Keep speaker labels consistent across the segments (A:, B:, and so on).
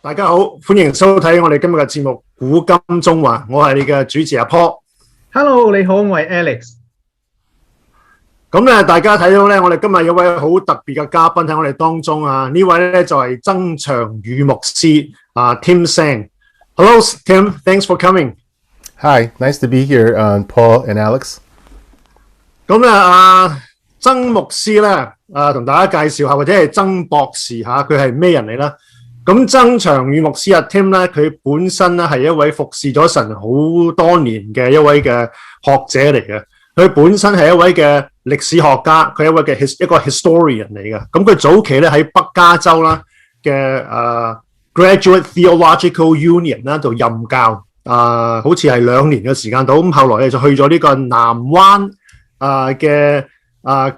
A: 大家好，歡迎收睇我哋今日嘅節目《古今縱橫》，我係你嘅主持阿 Paul。Hello，
B: 你好，我係 Alex。
A: 咁咧，大家睇到咧，我哋今日有位好特別嘅嘉賓喺我哋當中啊！呢位咧就係曾長宇牧師啊 ，Tim Sang。Hello Tim, thanks for coming.
C: Hi, nice to be here, Paul and Alex.
A: 咁咧曾牧師咧同大家介紹下，或者係曾博士嚇，佢係咩人嚟啦？咁曾長宇牧師Tim 咧，佢本身咧係一位服侍咗神好多年嘅一位嘅學者嚟嘅。佢本身係一位嘅歷史學家，佢係一個 historian 嚟嘅。咁佢早期咧喺北加州啦嘅Graduate Theological Union 啦度任教，好似係2年嘅時間到。咁後來咧就去咗呢個南灣嘅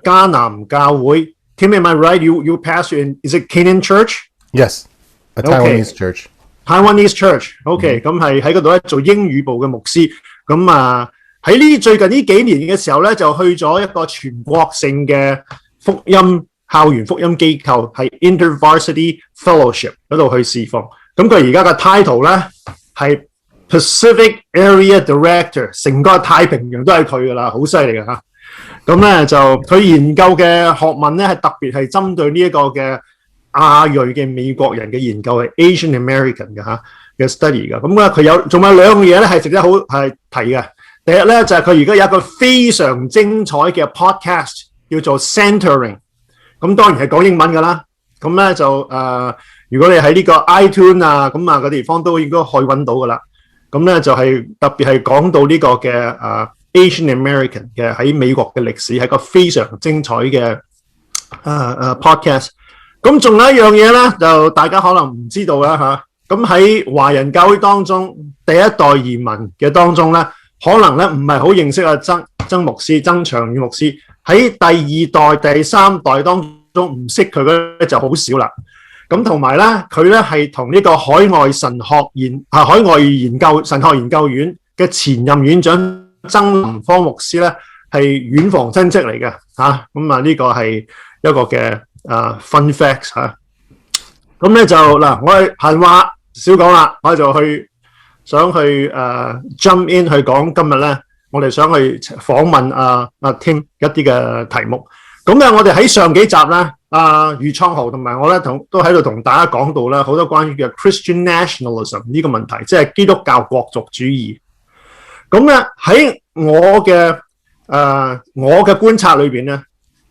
A: 迦南教會。Tim, am I right? You pastor in, is it Canaan Church?
C: Yes.A Taiwanese church.
A: Taiwanese church. OK， 咁係喺嗰度咧做英語部嘅牧師。咁喺最近呢幾年嘅時候咧，就去咗一個全國性嘅福音校園福音機構，係 InterVarsity Fellowship 嗰度去侍奉。咁佢而家嘅 title 咧係 Pacific Area Director， 成個太平洋都係佢噶啦，好犀利嘅嚇。咁咧就佢研究嘅學問咧係特別係針對呢一個嘅亞裔嘅美國人嘅研究，係 Asian American 嘅 study 嘅。咁咧佢仲有2樣嘢咧係值得好係提嘅。第一咧就係佢而家有一個非常精彩嘅 podcast 叫做 Centering。咁當然係講英文㗎啦。咁咧就如果你喺呢個 iTunes 咁個地方都應該可以揾到㗎啦。咁咧就係特別係講到呢個嘅Asian American 嘅喺美國嘅歷史，係一個非常精彩嘅podcast。咁仲有一樣嘢咧，就大家可能唔知道啦嚇。咁喺華人教會當中，第一代移民嘅當中咧，可能咧唔係好認識曾牧師、曾長宇牧師。喺第2代、第3代當中唔識佢嘅咧就好少啦。咁同埋咧，佢咧係同呢個海外神學研究院嘅前任院長曾林芳牧師咧係遠房親戚嚟嘅嚇。咁呢個係一個嘅fun facts 嚇。咁咧就嗱，我係閒話少講啦，我就想去jump in 去講今日咧，我哋想去訪問Tim 一啲嘅題目。咁咧，我哋喺上幾集咧，余創豪同埋我咧都喺度同大家講到啦，好多關於嘅 Christian nationalism 呢個問題，即係基督教國族主義。咁咧喺我嘅觀察裏邊咧，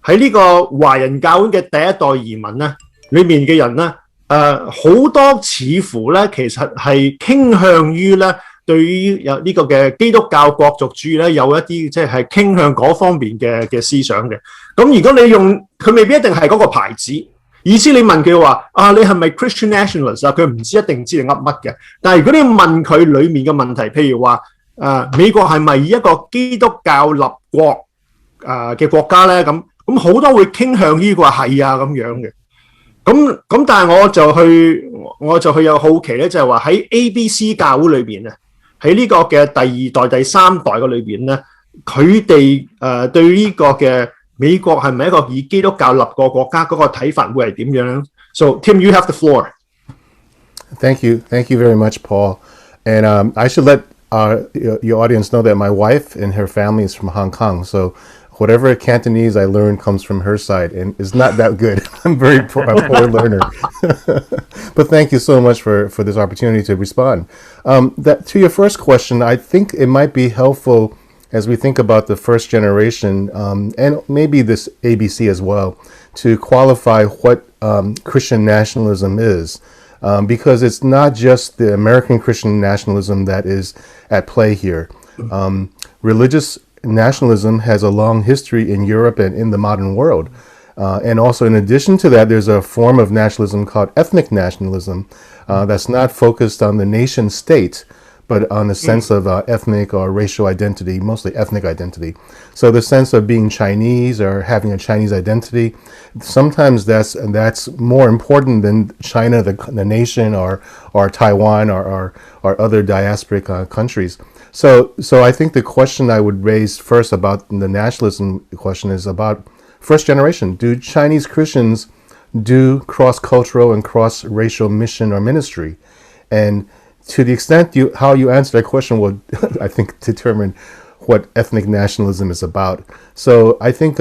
A: 喺呢個華人教會嘅第一代移民咧，裏面嘅人咧，好多似乎咧，其實係傾向於咧，對於有呢個嘅基督教國族主義咧，有一啲即係傾向嗰方面嘅思想嘅。咁如果你用佢未必一定係嗰個牌子，意思你問佢話你係咪 Christian nationalist 佢唔知一定知你噏乜嘅。但係如果你問佢裡面嘅問題，譬如話美國係咪以一個基督教立國嘅國家咧？咁好多會傾向於話係咁樣嘅。咁但係我就去有好奇咧，就係話喺 ABC 教會裏邊啊，喺呢個嘅第2代、第3代嘅裏邊咧，佢哋對呢個嘅美國係咪一個以基督教立國國家嗰個睇法會係點樣 ？So Tim, you have the floor.
C: Thank you very much, Paul. And I should let your audience know that my wife and her family is from Hong Kong, so.Whatever Cantonese I learned comes from her side and is not that good. I'm a poor learner. But thank you so much for this opportunity to respond. To your first question, I think it might be helpful as we think about the first generation and maybe this ABC as well to qualify what Christian nationalism is. Because it's not just the American Christian nationalism that is at play here. Religious nationalism has a long history in Europe and in the modern world. And also in addition to that, there's a form of nationalism called ethnic nationalism that's not focused on the nation state, but on the sense of ethnic or racial identity, mostly ethnic identity. So the sense of being Chinese or having a Chinese identity, sometimes that's more important than China, the nation, or Taiwan or other diasporic countries. So I think the question I would raise first about the nationalism question is about first generation. Do Chinese Christians do cross-cultural and cross-racial mission or ministry. And to the extent how you answer that question will, I think, determine what ethnic nationalism is about. So I think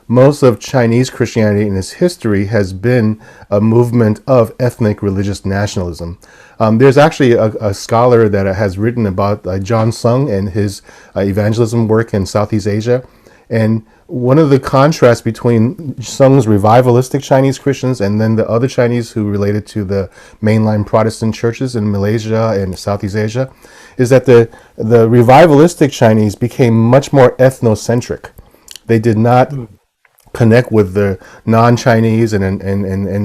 C: most of Chinese Christianity in its history has been a movement of ethnic religious nationalism. There's actually a scholar that has written about John Sung and his evangelism work in Southeast Asia. And one of the contrasts between Sung's revivalistic Chinese Christians and then the other Chinese who related to the mainline Protestant churches in Malaysia and Southeast Asia is that the revivalistic Chinese became much more ethnocentric. They did not connect with the non-Chinese and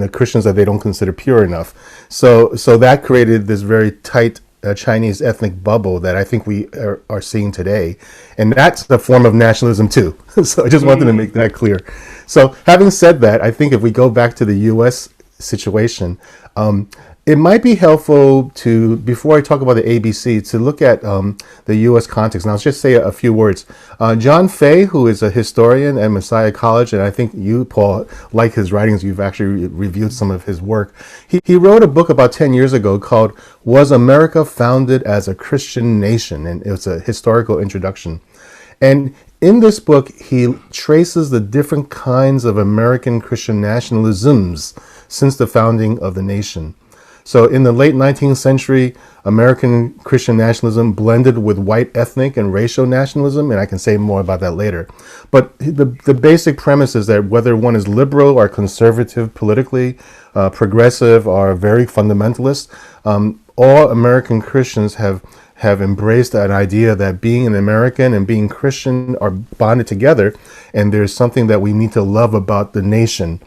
C: the Christians that they don't consider pure enough. So that created this very tight Chinese ethnic bubble that I think we are seeing today. And that's a form of nationalism too. So I just wanted to make that clear. So having said that, I think if we go back to the U.S. situation, it might be helpful to, before I talk about the ABC, to look at the U.S. context. Now, I'll just say a few words. John Fay, who is a historian at Messiah College, and I think you, Paul, like his writings, you've actually reviewed some of his work. He wrote a book about 10 years ago called Was America Founded as a Christian Nation? And it was a historical introduction. And in this book, he traces the different kinds of American Christian nationalisms since the founding of the nation. So in the late 19th century, American Christian nationalism blended with white ethnic and racial nationalism, and I can say more about that later. But the basic premise is that whether one is liberal or conservative politically, progressive or very fundamentalist, all American Christians have embraced an idea that being an American and being Christian are bonded together, and there's something that we need to love about the nation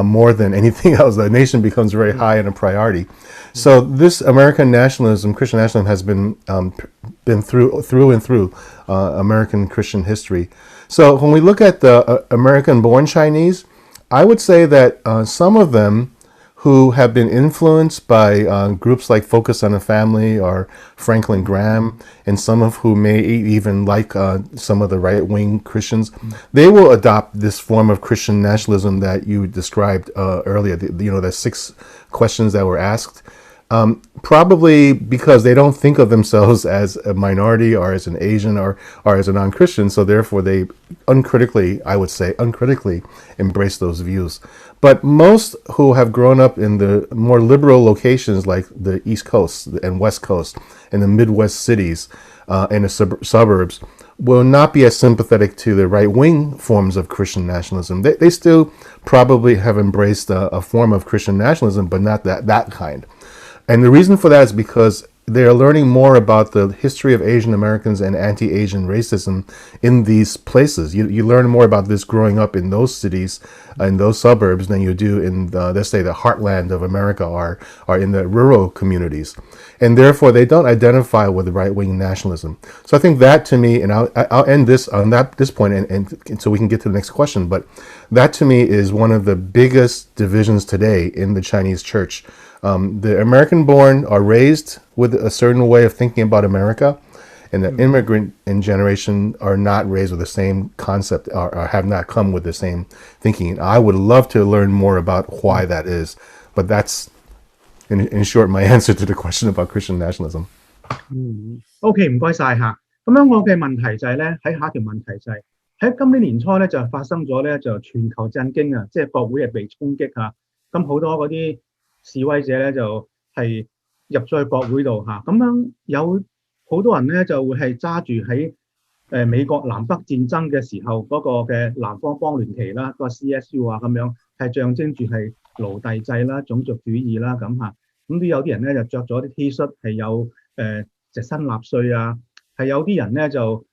C: more than anything else. The nation becomes very high in a priority. So this American nationalism, Christian nationalism, has been through and through American Christian history. So when we look at the American-born Chinese, I would say that some of them who have been influenced by groups like Focus on the Family or Franklin Graham, and some of who may even like some of the right-wing Christians, they will adopt this form of Christian nationalism that you described earlier, the 6 questions that were asked. Probably because they don't think of themselves as a minority or as an Asian or as a non-Christian, so therefore they uncritically embrace those views. But most who have grown up in the more liberal locations like the East Coast and West Coast and the Midwest cities and the suburbs will not be as sympathetic to the right-wing forms of Christian nationalism. They still probably have embraced a form of Christian nationalism, but not that kind. And the reason for that is because they are learning more about the history of Asian Americans and anti-Asian racism in these places. You learn more about this growing up in those cities, in those suburbs, than you do in, let's say, the heartland of America or in the rural communities. And therefore, they don't identify with right-wing nationalism. So I think that, to me, and I'll end this on this point, and so we can get to the next question, but that, to me, is one of the biggest divisions today in the Chinese church. The American-born are raised with a certain way of thinking about America, and the immigrant generation are not raised with the same concept or have not come with the same thinking. I would love to learn more about why that is, but that's, in short, my answer to the question about Christian nationalism.
B: OK， 唔該晒嚇。咁樣我嘅問題就係咧，喺下一條問題就係喺今年年初咧就發生咗咧就全球震驚啊，即係國會係被衝擊嚇，咁好多嗰啲示威者咧就係入咗去國會度嚇，咁樣有好多人咧就會係揸住喺美國南北戰爭嘅時候嗰個嘅南方邦聯旗啦，個 CSU 啊咁樣係象徵住係奴隸制啦、種族主義啦咁嚇，咁都有啲人咧就着咗啲 T 恤係有隻新納粹啊，係有啲人咧就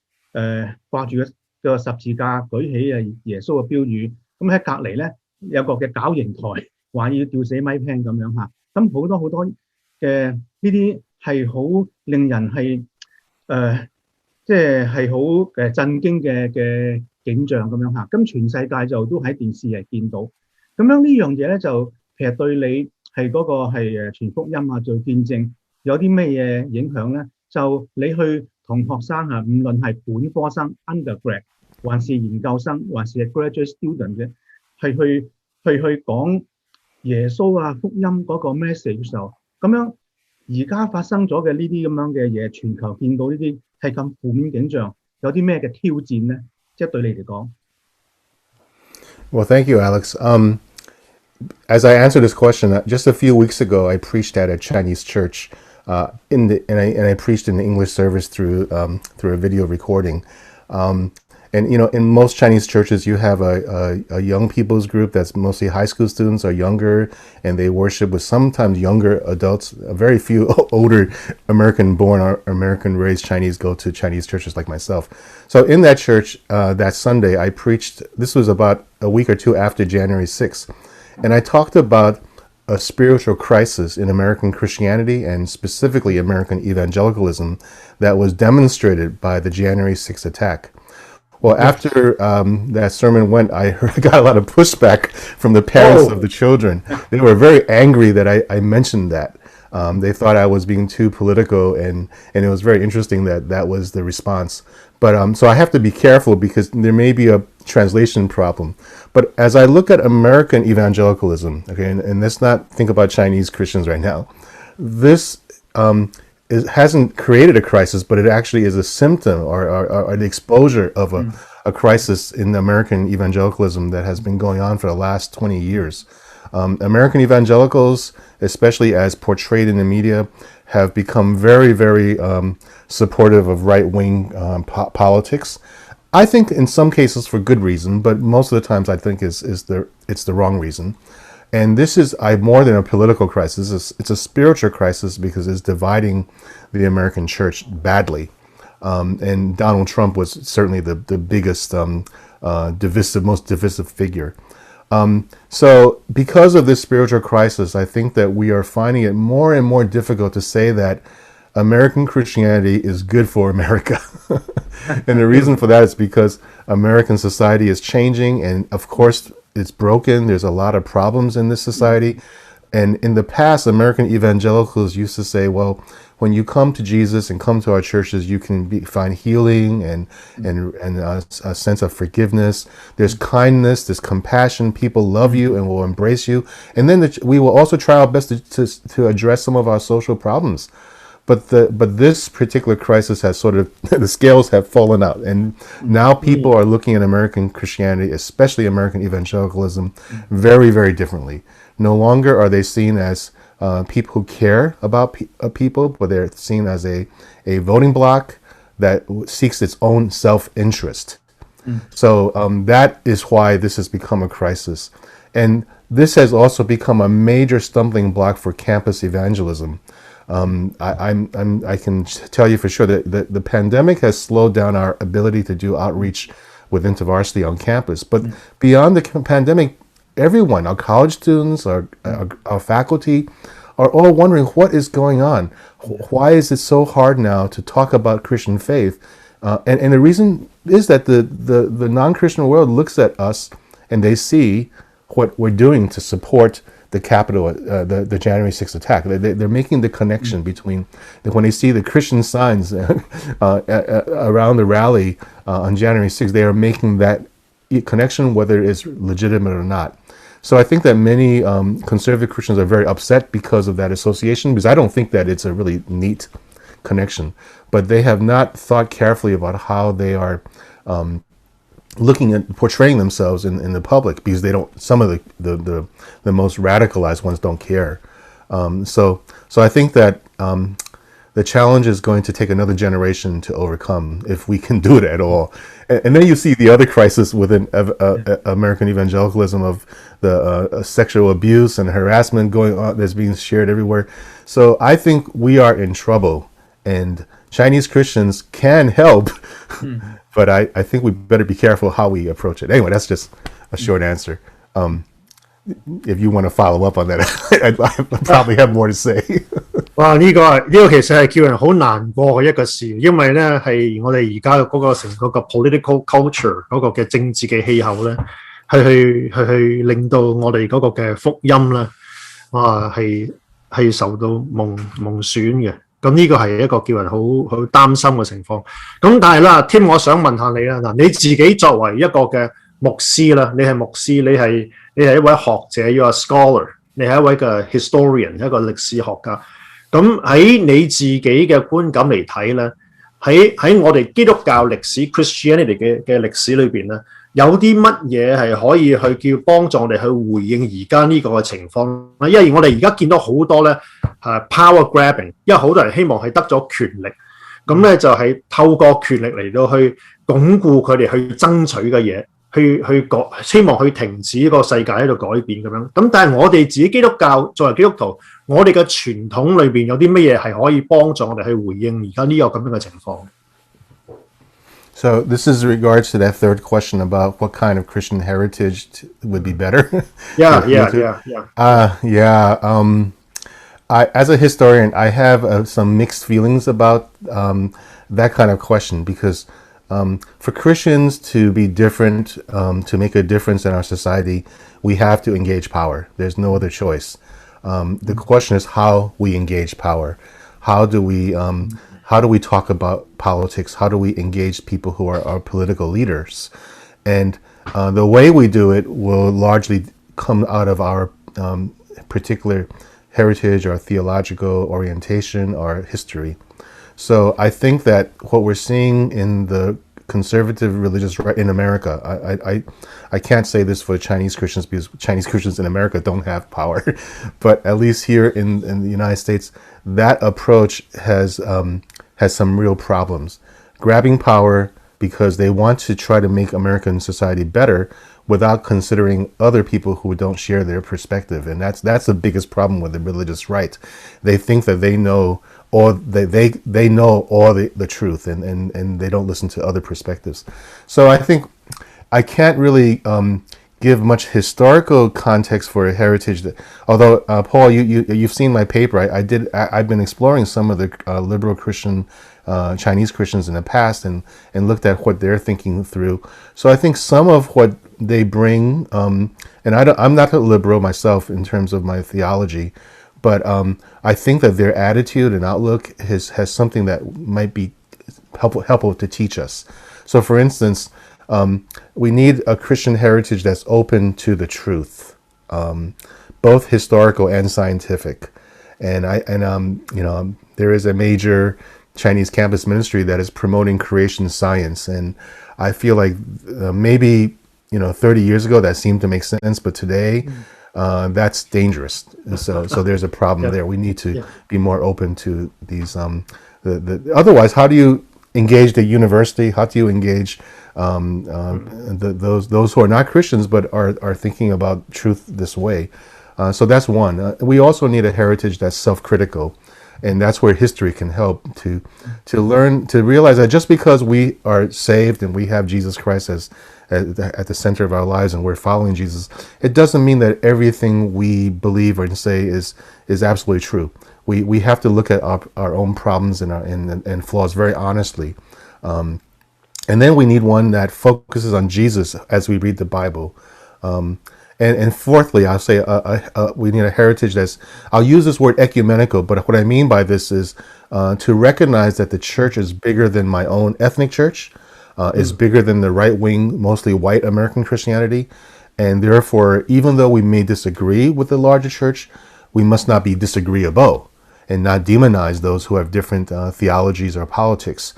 B: 掛住個十字架舉起耶穌嘅標語，咁喺隔離咧有個嘅絞刑台。話要吊死咪 pen 咁樣嚇，咁好多嘅呢啲係好令人係即係好震驚嘅景象咁樣嚇，咁全世界就都喺電視係見到，咁樣呢樣嘢咧就其實對你係嗰個係傳福音啊做見證有啲咩嘢影響咧？就你去同學生嚇，無論係本科生 undergrad 還是研究生，還是 graduate student 嘅，係去講。耶穌啊福音嗰個 message 嘅時候，咁樣而家發生咗嘅呢啲咁樣嘅嘢，全球見到呢啲係咁負面景象，有啲咩嘅挑戰咧？即係對你嚟講。
C: Well, thank you, Alex. As I answer this question, just a few weeks ago, I preached at a Chinese church, and I preached in the English service through a video recording. And in most Chinese churches, you have a young people's group that's mostly high school students or younger, and they worship with sometimes younger adults. Very few older American-born or American-raised Chinese go to Chinese churches like myself. So in that church that Sunday, I preached. This was about a week or two after January 6th, and I talked about a spiritual crisis in American Christianity and specifically American evangelicalism that was demonstrated by the January 6th attack. Well, after that sermon went, I got a lot of pushback from the parents of the children. They were very angry that I mentioned that. They thought I was being too political, and it was very interesting that was the response. But so I have to be careful because there may be a translation problem. But as I look at American evangelicalism, okay, and let's not think about Chinese Christians right now, this it hasn't created a crisis, but it actually is a symptom or the exposure of a crisis in American evangelicalism that has been going on for the last 20 years. American evangelicals, especially as portrayed in the media, have become very, very supportive of right-wing politics. I think in some cases for good reason, but most of the times I think it's the wrong reason. And this is more than a political crisis. It's a spiritual crisis because it's dividing the American church badly. And Donald Trump was certainly the biggest most divisive figure. So because of this spiritual crisis, I think that we are finding it more and more difficult to say that American Christianity is good for America. And the reason for that is because American society is changing, and of course it's broken. There's a lot of problems in this society. And in the past, American evangelicals used to say, well, when you come to Jesus and come to our churches, you can find healing and a sense of forgiveness. There's kindness, there's compassion. People love you and will embrace you. And then we will also try our best to address some of our social problems. But this particular crisis has sort of, the scales have fallen out. And now people are looking at American Christianity, especially American evangelicalism, very, very differently. No longer are they seen as people who care about people, but they're seen as a voting bloc that seeks its own self-interest. So that is why this has become a crisis. And this has also become a major stumbling block for campus evangelism. I can tell you for sure that the pandemic has slowed down our ability to do outreach with InterVarsity on campus. But beyond the pandemic, everyone, our college students, our faculty, are all wondering what is going on. Why is it so hard now to talk about Christian faith? And the reason is that the non-Christian world looks at us and they see what we're doing to support the Capitol, the January 6th attack. They're making the connection between, when they see the Christian signs around the rally on January 6th, they are making that connection, whether it's legitimate or not. So I think that many conservative Christians are very upset because of that association, because I don't think that it's a really neat connection. But they have not thought carefully about how they are looking at portraying themselves in the public, because they don't. Some of the most radicalized ones don't care. So I think that the challenge is going to take another generation to overcome, if we can do it at all. And then you see the other crisis within American evangelicalism of the sexual abuse and harassment going on that's being shared everywhere. So I think we are in trouble, and Chinese Christians can help. But I think we better be careful how we approach it. Anyway, that's just a short answer. If you want to follow up on that, I probably have more to say.
A: 哇！呢個其實係叫人好難過嘅一個事，因為咧係我哋而家嗰個成個 political culture 嗰個嘅政治嘅氣候咧，係去令到我哋嗰個嘅福音咧，係受到蒙損嘅。咁呢個係一個叫人好擔心嘅情況。咁但係啦，Tim，我想問下你啦，嗱，你自己作為一個嘅牧師啦，你係牧師，你係一位學者，要係 scholar，你係一位嘅 historian， 一個歷史學家。咁喺你自己嘅觀感嚟睇咧，喺我哋基督教歷史 Christianity 嘅歷史裏邊咧，有啲乜嘢係可以去叫幫助我哋去回應而家呢個嘅情況？因為我哋而家見到好多咧power grabbing， 因為好多人希望係得咗權力，咁咧就係透過權力嚟到去鞏固佢哋去爭取嘅嘢。希望去停止呢個世界喺度改變咁樣。咁但係我哋自己基督教作為基督徒，我哋嘅傳統裏邊有啲乜嘢係可以幫助我哋去回應而家呢個咁樣嘅情況？
C: So this is regards to that third question about what kind of Christian heritage would be better.
A: Yeah.
C: As a historian, I have some mixed feelings about that kind of question because for Christians to be different, to make a difference in our society, we have to engage power. There's no other choice. The question is how we engage power. How do we talk about politics? How do we engage people who are our political leaders? And the way we do it will largely come out of our particular heritage, our theological orientation, our history. So I think that what we're seeing in the conservative religious right in America, I can't say this for Chinese Christians because Chinese Christians in America don't have power, but at least here in the United States, that approach has some real problems. Grabbing power because they want to try to make American society better without considering other people who don't share their perspective. And that's the biggest problem with the religious right. They think that they know or they know all the truth and they don't listen to other perspectives. So I think I can't really give much historical context for a heritage that, although Paul, you've seen my paper. I've been exploring some of the liberal Christian Chinese Christians in the past and looked at what they're thinking through. So I think some of what they bring, and I'm not a liberal myself in terms of my theology, but I think that their attitude and outlook has something that might be helpful to teach us. So for instance, we need a Christian heritage that's open to the truth, both historical and scientific. And there is a major Chinese campus ministry that is promoting creation science, and I feel like maybe 30 years ago that seemed to make sense, but today that's dangerous. So there's a problem there. We need to be more open to these. Otherwise, how do you engage the university? How do you engage those who are not Christians but are thinking about truth this way? So that's one. We also need a heritage that's self-critical, and that's where history can help to learn to realize that just because we are saved and we have Jesus Christ as at the center of our lives and we're following Jesus, it doesn't mean that everything we believe or say is absolutely true. We have to look at our own problems and flaws very honestly. And then we need one that focuses on Jesus as we read the Bible. And fourthly, I'll say we need a heritage that's, I'll use this word ecumenical, but what I mean by this is to recognize that the church is bigger than my own ethnic church, is bigger than the right-wing, mostly white American Christianity. And therefore, even though we may disagree with the larger church, we must not be disagreeable and not demonize those who have different theologies or politics.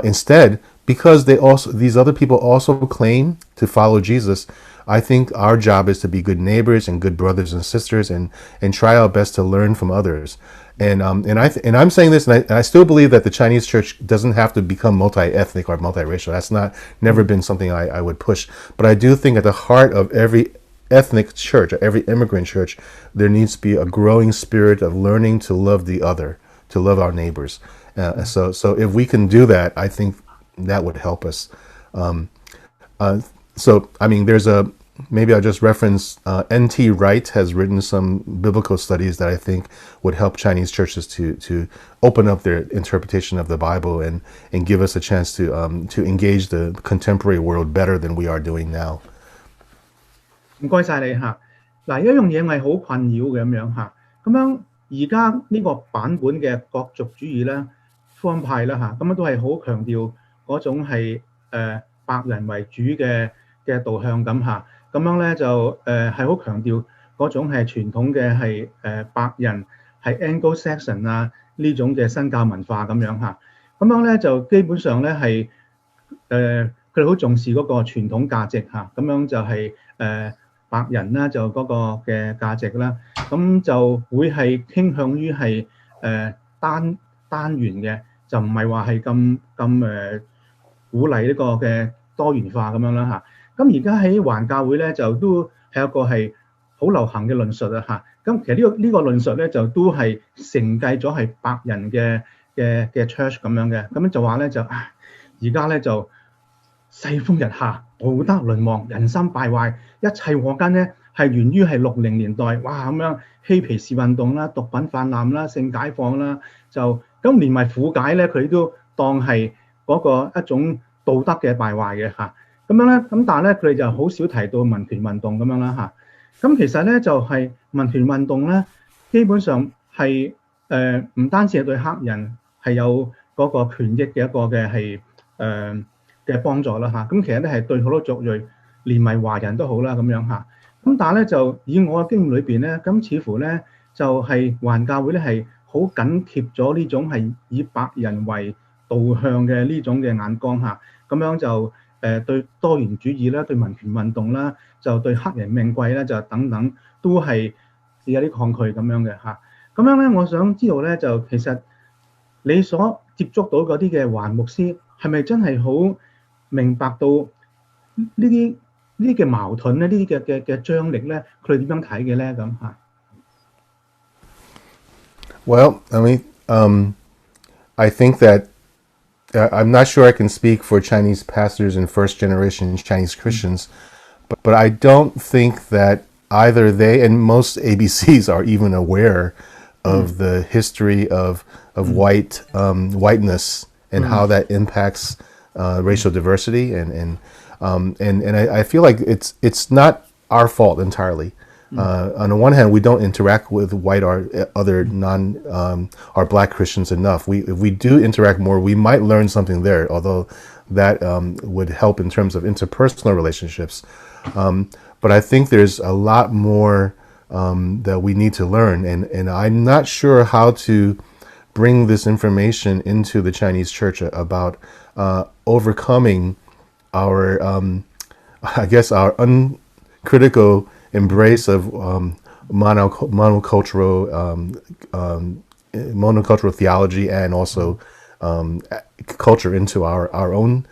C: Instead, because these other people also claim to follow Jesus, I think our job is to be good neighbors and good brothers and sisters and try our best to learn from others. And I'm saying this, and I still believe that the Chinese church doesn't have to become multi-ethnic or multiracial. That's never been something I would push. But I do think at the heart of every ethnic church or every immigrant church, there needs to be a growing spirit of learning to love the other, to love our neighbors. So if we can do that, I think that would help us. So I mean, maybe I'll just reference N.T. Wright has written some biblical studies that I think would help Chinese churches to open up their interpretation of the Bible and give us a chance to engage the contemporary world better than we are doing now.
B: 唔該晒你嚇。嗱，有一樣嘢我係好困擾嘅咁樣嚇。咁樣而家呢個版本嘅國族主義咧，福音派啦嚇，咁樣都係好強調嗰種係白人為主嘅導向咁嚇。咁樣咧就係好強調嗰種係傳統嘅係白人係 Anglo-Saxon 啊呢種嘅新教文化咁樣嚇，咁樣咧就基本上咧係佢哋好重視嗰個傳統價值嚇，咁樣就係白人啦就嗰個嘅價值啦，咁就會係傾向於係單元嘅，就唔係話係咁鼓勵呢個嘅多元化咁樣啦嚇。咁而家喺環教會咧就都係一個係好流行嘅論述啊嚇。咁其實呢個論述咧就都係承繼咗係白人嘅 church 咁樣嘅，咁就話咧就而家咧就世風日下，道德淪亡，人心敗壞，一切禍根咧係源於係60年代，哇咁樣嬉皮士運動啦、毒品泛濫啦、性解放啦，就咁連埋苦解咧，佢都當係嗰個一種道德嘅敗壞嘅嚇。咁樣咧，咁但係咧佢哋就好少提到民權運動咁樣啦嚇。咁其實咧就係民權運動咧，基本上係唔單止係對黑人係有嗰個權益嘅一個嘅係嘅幫助啦嚇，咁其實咧係對好多族裔，連埋華人都好啦咁樣嚇。咁但係咧就以我嘅經驗裏邊咧，咁似乎咧就係環教會咧係好緊貼咗呢種係以白人為導向嘅呢種嘅眼光嚇，咁樣就對多元主義啦、對民權運動啦、就對黑人命貴啦、就等等都係有啲抗拒咁樣嘅嚇。咁樣咧，我想知道咧就其實你所接觸到嗰啲嘅環牧師係咪真係好明白到呢啲嘅矛盾咧，呢啲嘅張力咧，佢哋點樣睇嘅咧咁嚇
C: ？Well, I mean, I think that I'm not sure I can speak for Chinese pastors and first-generation Chinese Christians, but I don't think that either they and most ABCs are even aware of the history of whiteness and how that impacts racial diversity, and I feel like it's not our fault entirely. On the one hand, we don't interact with white or other or black Christians enough. If we do interact more, we might learn something there, although that would help in terms of interpersonal relationships. But I think there's a lot more that we need to learn, and I'm not sure how to bring this information into the Chinese church about overcoming our, I guess, our uncritical embrace of monocultural theology and also culture into our own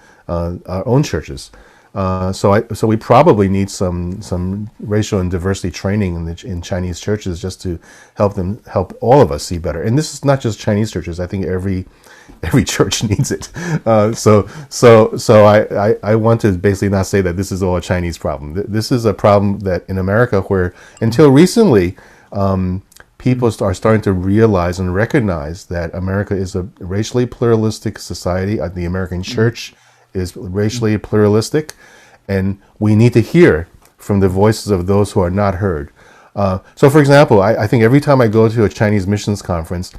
C: churches. So we probably need some racial and diversity training in Chinese churches just to help all of us see better. And this is not just Chinese churches. I think every church needs it. So I want to basically not say that this is all a Chinese problem. This is a problem that in America, where until recently, people are starting to realize and recognize that America is a racially pluralistic society. The American church is racially pluralistic, and we need to hear from the voices of those who are not heard. So, for example, I think every time I go to a Chinese missions conference,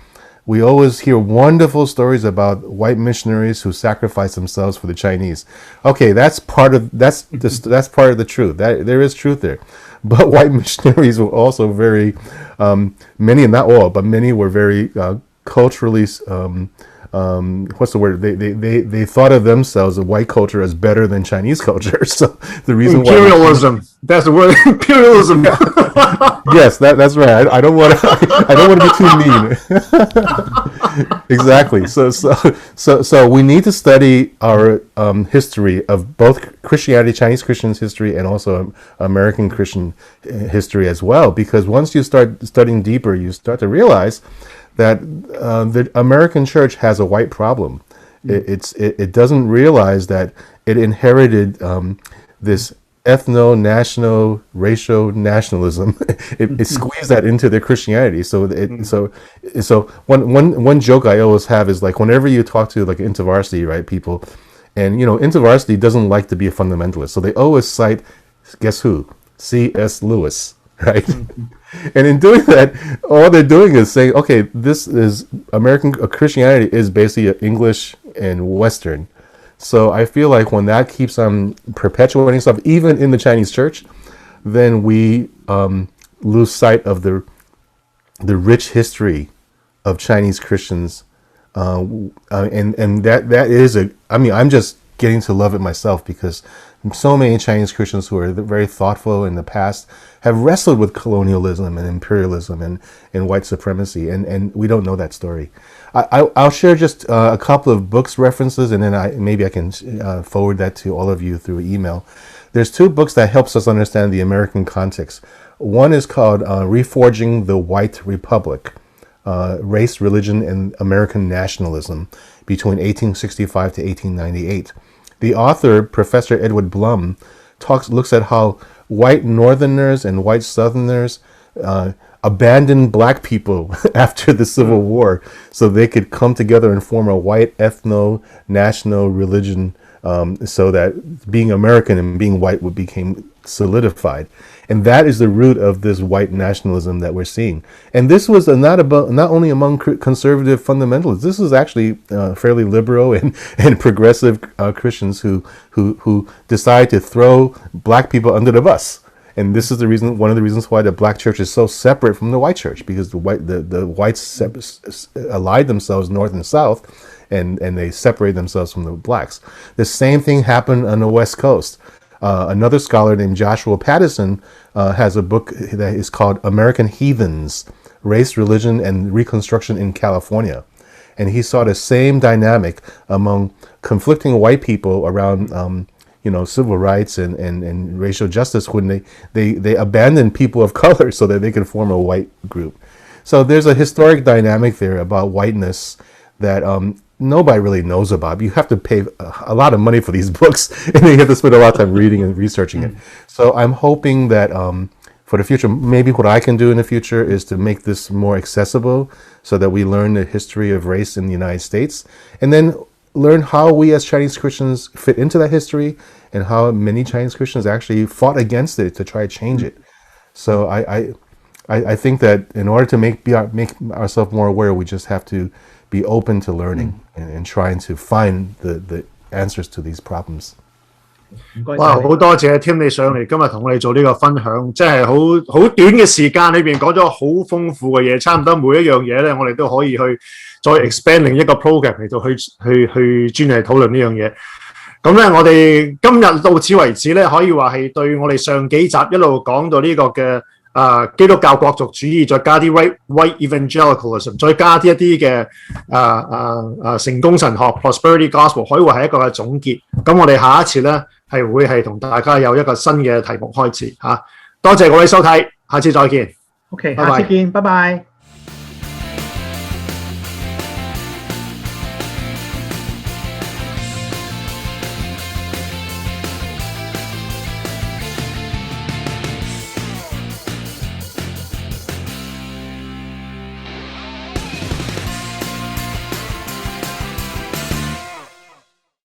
C: we always hear wonderful stories about white missionaries who sacrifice themselves for the Chinese. Okay, that's part of the truth. That there is truth there, but white missionaries were also very many, not all, but many were very culturally. What's the word? They thought of themselves, the white culture, as better than Chinese culture. So the reason
A: imperialism. That's the word. Imperialism.
C: Yes, that's right. I don't want to be too mean. Exactly. So we need to study our history of both Christianity, Chinese Christians history, and also American Christian history as well. Because once you start studying deeper, you start to realize that the American church has a white problem. It doesn't realize that it inherited this ethno-national racial nationalism. It squeezed that into their Christianity. So one joke I always have is like, whenever you talk to like InterVarsity, right, people, and InterVarsity doesn't like to be a fundamentalist, so they always cite, guess who? C.S. Lewis, right? And in doing that, all they're doing is saying, okay, this is American Christianity is basically English and Western. So I feel like when that keeps on perpetuating stuff, even in the Chinese church, then we lose sight of the rich history of Chinese Christians, and that is I'm just getting to love it myself, because so many Chinese Christians who are very thoughtful in the past have wrestled with colonialism and imperialism and white supremacy, and we don't know that story. I'll share just a couple of books references, and then maybe I can forward that to all of you through email. There's 2 books that helps us understand the American context. One is called Reforging the White Republic, Race, Religion, and American Nationalism between 1865 to 1898. The author, Professor Edward Blum, looks at how white Northerners and white Southerners abandoned black people after the Civil War so they could come together and form a white ethno-national religion, so that being American and being white became solidified. And that is the root of this white nationalism that we're seeing. And this was not only among conservative fundamentalists. This was actually fairly liberal and progressive Christians who decide to throw black people under the bus. And this is one of the reasons why the black church is so separate from the white church, because the whites allied themselves north and south, and they separate themselves from the blacks. The same thing happened on the West Coast. Another scholar named Joshua Patterson has a book that is called American Heathens, Race, Religion, and Reconstruction in California. And he saw the same dynamic among conflicting white people around civil rights and racial justice, when they abandoned people of color so that they could form a white group. So there's a historic dynamic there about whiteness that nobody really knows about. You have to pay a lot of money for these books, and you have to spend a lot of time reading and researching it. So I'm hoping that for the future, maybe what I can do in the future is to make this more accessible so that we learn the history of race in the United States, and then learn how we as Chinese Christians fit into that history, and how many Chinese Christians actually fought against it to try to change it. So I think that in order to make ourselves more aware, we just have to be open to learning and trying to find the answers to these problems.
A: 哇！好多謝 Tim 你上嚟今日同我哋做呢個分享，即係好短嘅時間裏邊講咗好豐富嘅嘢，差唔多每一樣嘢咧，我哋都可以去再 expand 另一個 program 嚟到去專嚟討論呢樣嘢。咁咧，我哋今日到此為止咧，可以話係對我哋上幾集一路講到呢個嘅基督教國族主義，再加啲 white evangelicalism， 再加啲一啲嘅成功神學 prosperity gospel， 可以話係一個嘅總結。咁我哋下一次咧係會係同大家有一個新嘅題目開始嚇。多謝各位收睇，下次再見。
B: OK，下次見，拜拜。